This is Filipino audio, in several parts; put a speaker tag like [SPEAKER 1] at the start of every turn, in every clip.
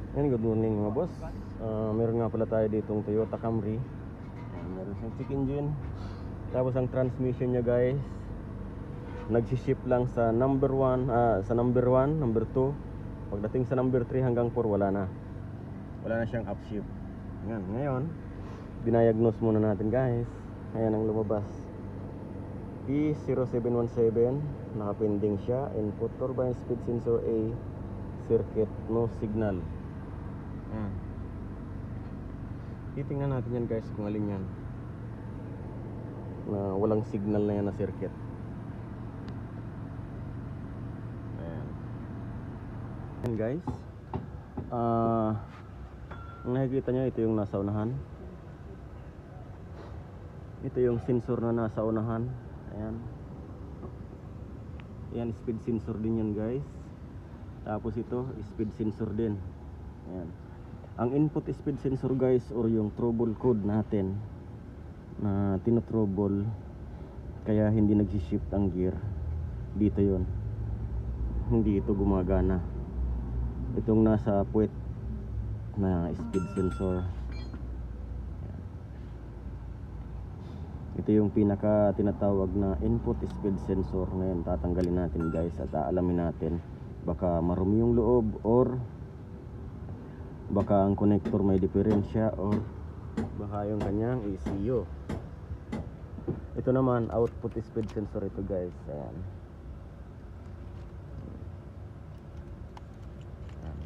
[SPEAKER 1] Good morning mga boss. Meron nga pala tayo ditong Toyota Camry. Meron siyang check engine. Tapos ang transmission niya guys, nagsiship lang sa number 1, sa number 1, number 2. Pagdating sa number 3 hanggang 4 wala na. Wala na siyang upshift. Ngayon, dinayagnos muna natin guys. Ayan ang lumabas. P0717, nakapending siya. Input turbine speed sensor A, circuit, no signal. Titingnan natin yan guys kung alin yan na walang signal na yan na circuit. Ayan guys, ang nakikita nyo, ito yung nasa unahan. Ito yung sensor na nasa unahan. Ayan. Ayan, speed sensor din yan guys. Tapos ito, speed sensor din. Ayan. Ang input speed sensor guys, or yung trouble code natin na tinotrouble kaya hindi nag-shift ang gear, dito yon, hindi ito gumagana. Itong nasa puwet na speed sensor. Ayan. Ito yung pinaka tinatawag na input speed sensor. Ngayon tatanggalin natin guys at aalamin natin, baka marumi yung loob, or baka ang connector may diferensya, or baka yung kanyang ECU. Ito naman output speed sensor ito guys. Ayan.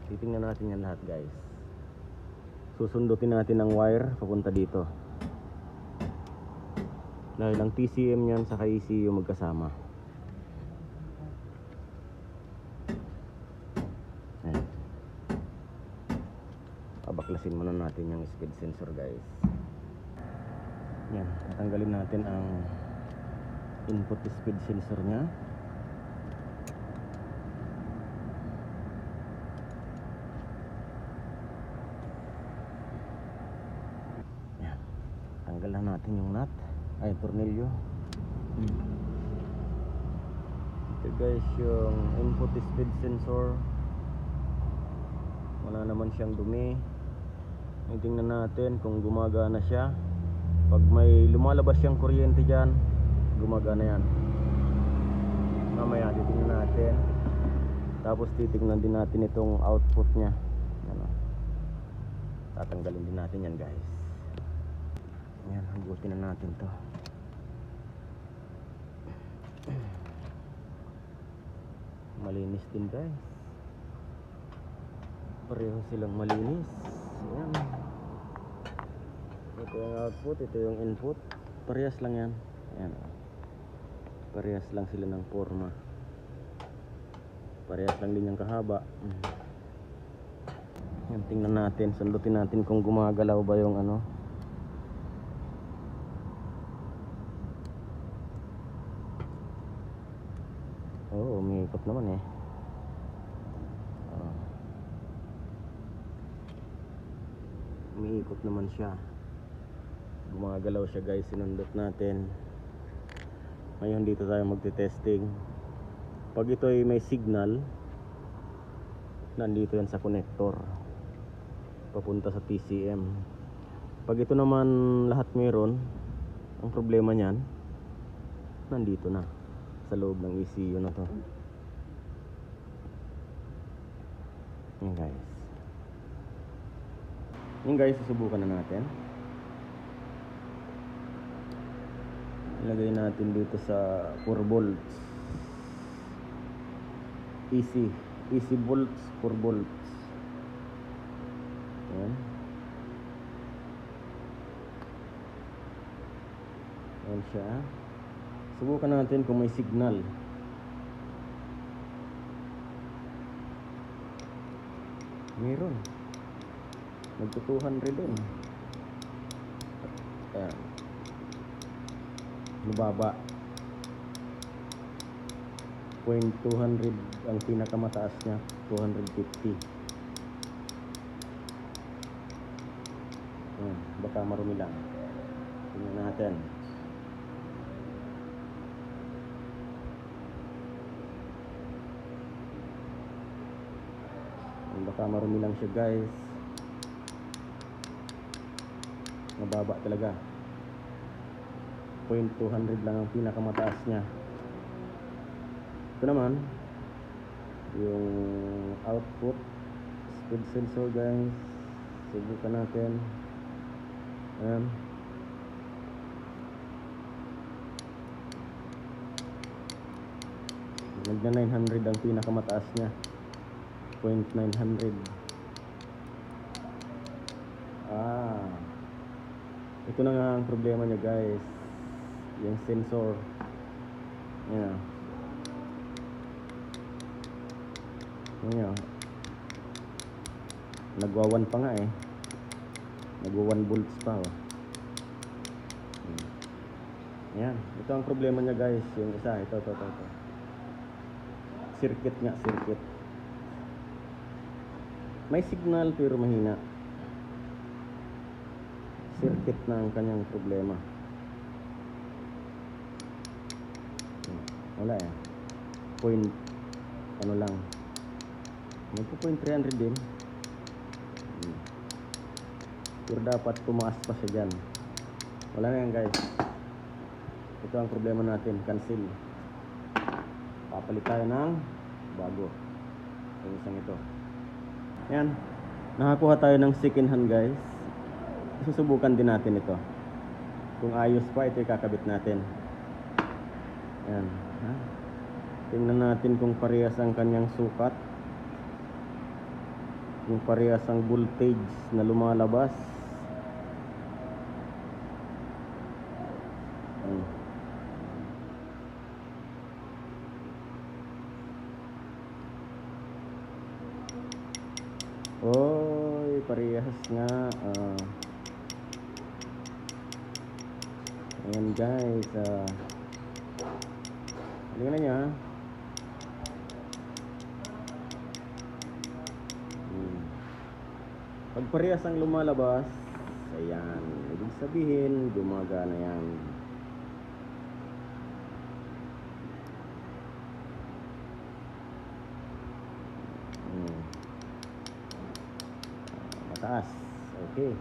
[SPEAKER 1] Titingnan natin yan lahat guys. Susundutin natin ang wire papunta dito, dahil ang TCM yan sa ECU magkasama. Ayan. Baklasin muna natin yung speed sensor guys. Yan, tatanggalin natin ang input speed sensor nya. Yan, tanggalan natin yung nut, ay tornilyo. Ito guys yung input speed sensor, wala naman siyang dumi. Tingnan natin kung gumagana siya. Pag may lumalabas siyang kuryente dyan, gumagana yan. Mamaya titingnan natin. Tapos titingnan din natin itong output nya. Ano, tatanggalin din natin yan guys. Yan, hugutin na natin to. Malinis din guys, pareho silang malinis. Yan, ito yung output, ito yung input, parehas lang yan. Ayan, parehas lang sila ng forma, parehas lang din yung kahaba. Yan, tingnan natin, sundutin natin kung gumagalaw ba yung ano. Oo, umiikot naman eh. Umiikot naman siya, gumagalaw siya guys. Sinundot natin. Ngayon dito tayo magte-testing. Pag ito ay may signal, nandito yan sa connector papunta sa TCM. Pag ito naman lahat meron, ang problema niyan nandito na sa loob ng ECU na to. Yan guys. Yan guys, susubukan na natin. Ilagay natin dito sa 4 volts. AC volts, 4 volts. Yan. Yan siya. Subukan natin kung may signal. Meron. Magto 200 din. Ayan. Lubaba. 0.200 ang pinakamataas niya, 250. Baka marumi lang. Tingnan natin. Baka marumi lang siya guys. Mababa talaga. 0.200 lang ang pinakamataas niya. Ito naman yung output speed sensor guys. Subukan natin. Ayan. Nagna 900 ang pinakamataas niya. 0.900. Ito na nga ang problema niya guys. Yung sensor. Ayan. Ayan. Nagwa 1 pa nga eh. Nagwa 1 volts pa oh. Ayan. Ito ang problema niya guys. Yung isa. Ito. Circuit nga. Circuit. May signal pero mahina. Circuit na ang kanyang problema. Wala eh. Point ano lang. Magpo 0.300 din. Pero dapat tumaas pa siya dyan. Wala na yan guys. Ito ang problema natin. Cancel. Papalit tayo ng bago. Yung isang ito. Yan. Nakakuha tayo ng second hand guys. Susubukan din natin ito. Kung ayos pa, ito ikakabit natin. Yan. Tingnan natin kung parehas ang kanyang sukat. Kung parehas ang voltage na lumalabas. Oy, parehas nga. Ayan guys, tingnan niya. Pag parehas ang lumalabas, ayan, ibig sabihin gumagana yan. Mataas. Okay.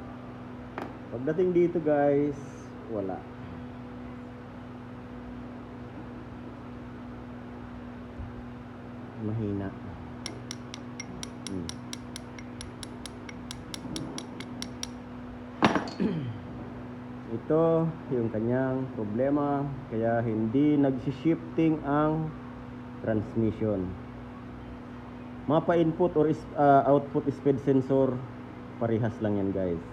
[SPEAKER 1] Pagdating dito guys, wala. Mahina. Ito yung kanyang problema, kaya hindi nagsi-shifting ang transmission. Mapa input or output speed sensor, parehas lang yan guys.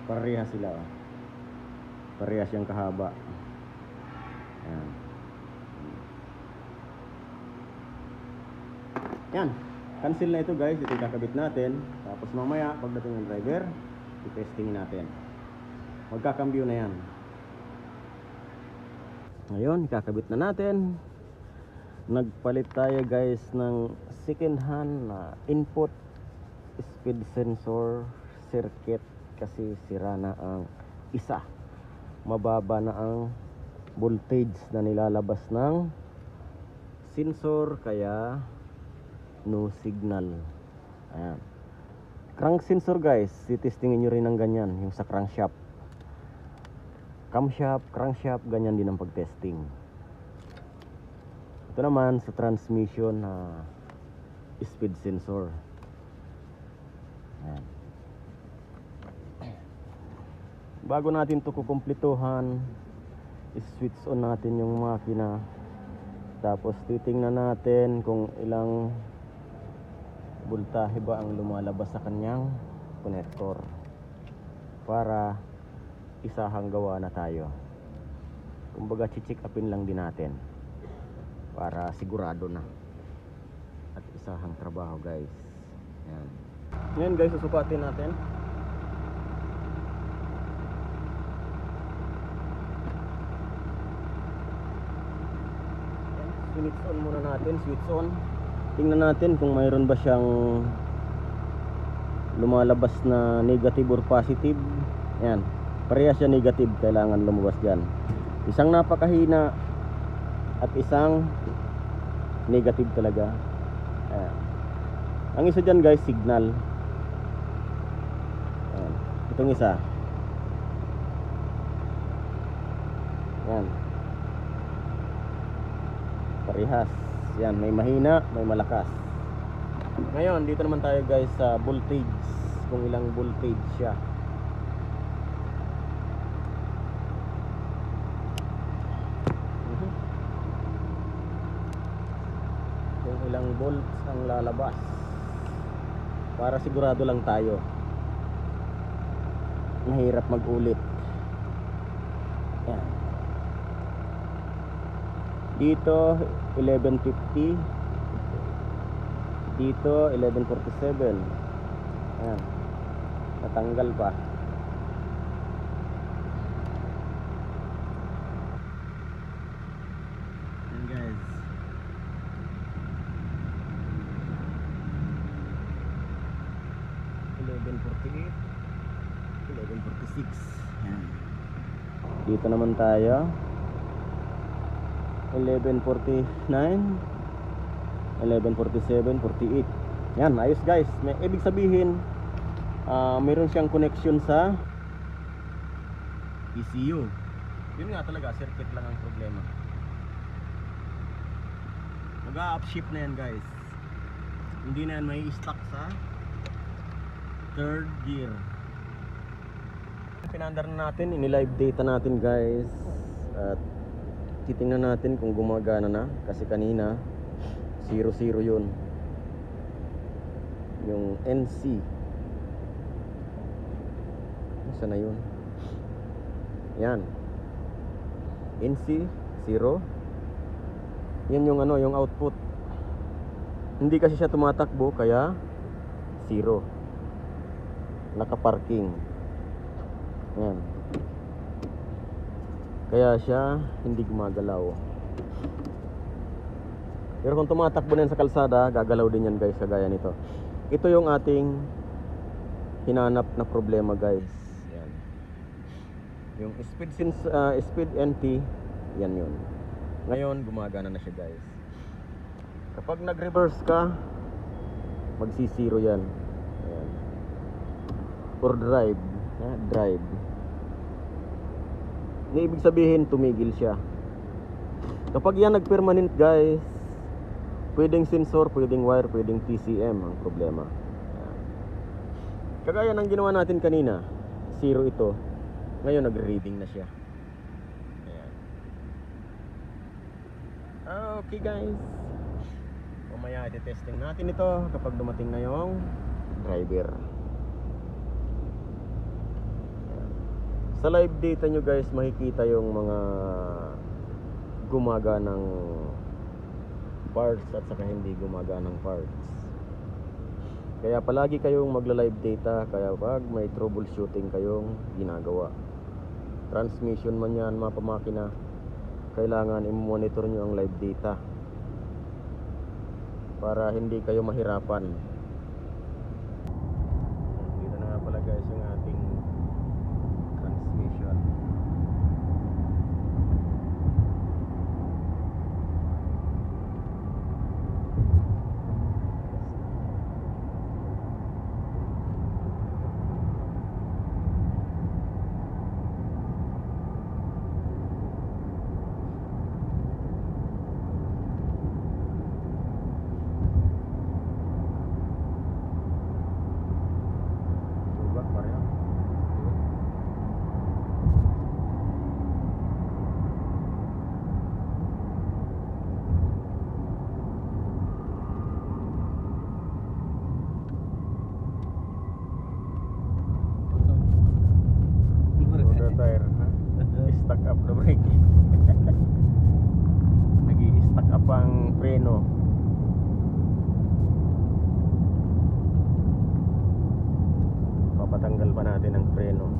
[SPEAKER 1] Parehas sila. Parehas yung kahaba. Ayan. Yan. Cancel na ito guys. Ito kakabit natin. Tapos mamaya pagdating ng driver, i-testing natin. Magkakambyo na yan. Ngayon, kakabit na natin. Nagpalit tayo guys ng second hand na input speed sensor circuit kasi sira na ang isa. Mababa na ang voltage na nilalabas ng sensor kaya no signal. Ayan. Crank sensor guys, titestingin nyo rin ng ganyan yung sa crankshaft. Camshaft, crankshaft, ganyan din ang pagtesting. Ito naman sa transmission na speed sensor. Ayan. Bago natin ito kukumplituhan, i-switch on natin yung makina. Tapos titingnan natin kung ilang voltahe ba ang lumalabas sa kanyang connector para isahang gawa na tayo. Kumbaga check upin lang din natin para sigurado na at isahang trabaho guys. Ayan. Ngayon guys, susukatin natin. Switch on muna natin, switch on. Tingnan natin kung mayroon ba siyang lumalabas na negative or positive. Ayan, parehas siya negative, kailangan lumabas dyan. Isang napakahina at isang negative talaga. Ayan. Ang isa dyan guys, signal. Ayan. Itong isa. Yan. Parehas. Yan, may mahina, may malakas. Ngayon, dito naman tayo guys sa voltage. Kung ilang voltage siya. Kung ilang volts ang lalabas. Para sigurado lang tayo. Mahirap mag-ulit. Yan. Dito 1150, dito 1147. Ayan, natanggal pa. Ayan guys, $11.48, $11.46. Ayan. Dito naman tayo 11.49, 11.47, 48. Yan, ayos guys. May ibig sabihin, mayroon siyang connection sa ECU. Yun nga talaga, circuit lang ang problema. Mag-upshift na yan guys. Hindi na yan may stock sa third gear. Pinandar na natin, ini-live data natin guys. At titingnan natin kung gumagana na. Kasi kanina 0-0 yun. Yung NC. Saan na yun? Yan. NC 0. Yan yung ano, yung output. Hindi kasi siya tumatakbo kaya 0. Nakaparking. Yan. Kaya siya hindi gumagalaw. Pero kung tumatakbo na yan sa kalsada, gagalaw din yan guys, kagaya nito. Ito yung ating hinanap na problema guys. Yan. Yung speed NT, yan yun. Ngayon, gumagana na siya guys. Kapag nag-reverse ka, magsi-0 yan. Ayan. Or drive. Drive. Ibig sabihin tumigil siya. Kapag yan nag-permanent guys, pwedeng sensor, pwedeng wire, pwedeng TCM ang problema. Ayan. Kagaya ng ginawa natin kanina, 0 ito. Ngayon nagre-reading na siya. Ayan. Okay guys, mamaya i-testing natin ito kapag dumating na yung driver. Sa live data nyo guys, makikita yung mga gumaganang parts at saka hindi gumaganang parts. Kaya palagi kayong magla-live data. Kaya pag may troubleshooting kayong ginagawa, transmission man yan, mapamakina, kailangan i-monitor nyo ang live data para hindi kayo mahirapan. Dito na nga pala guys yung ating transmission. Stuck up the brake. Nag-i-stuck up ang preno. Papatanggal pa natin ang preno.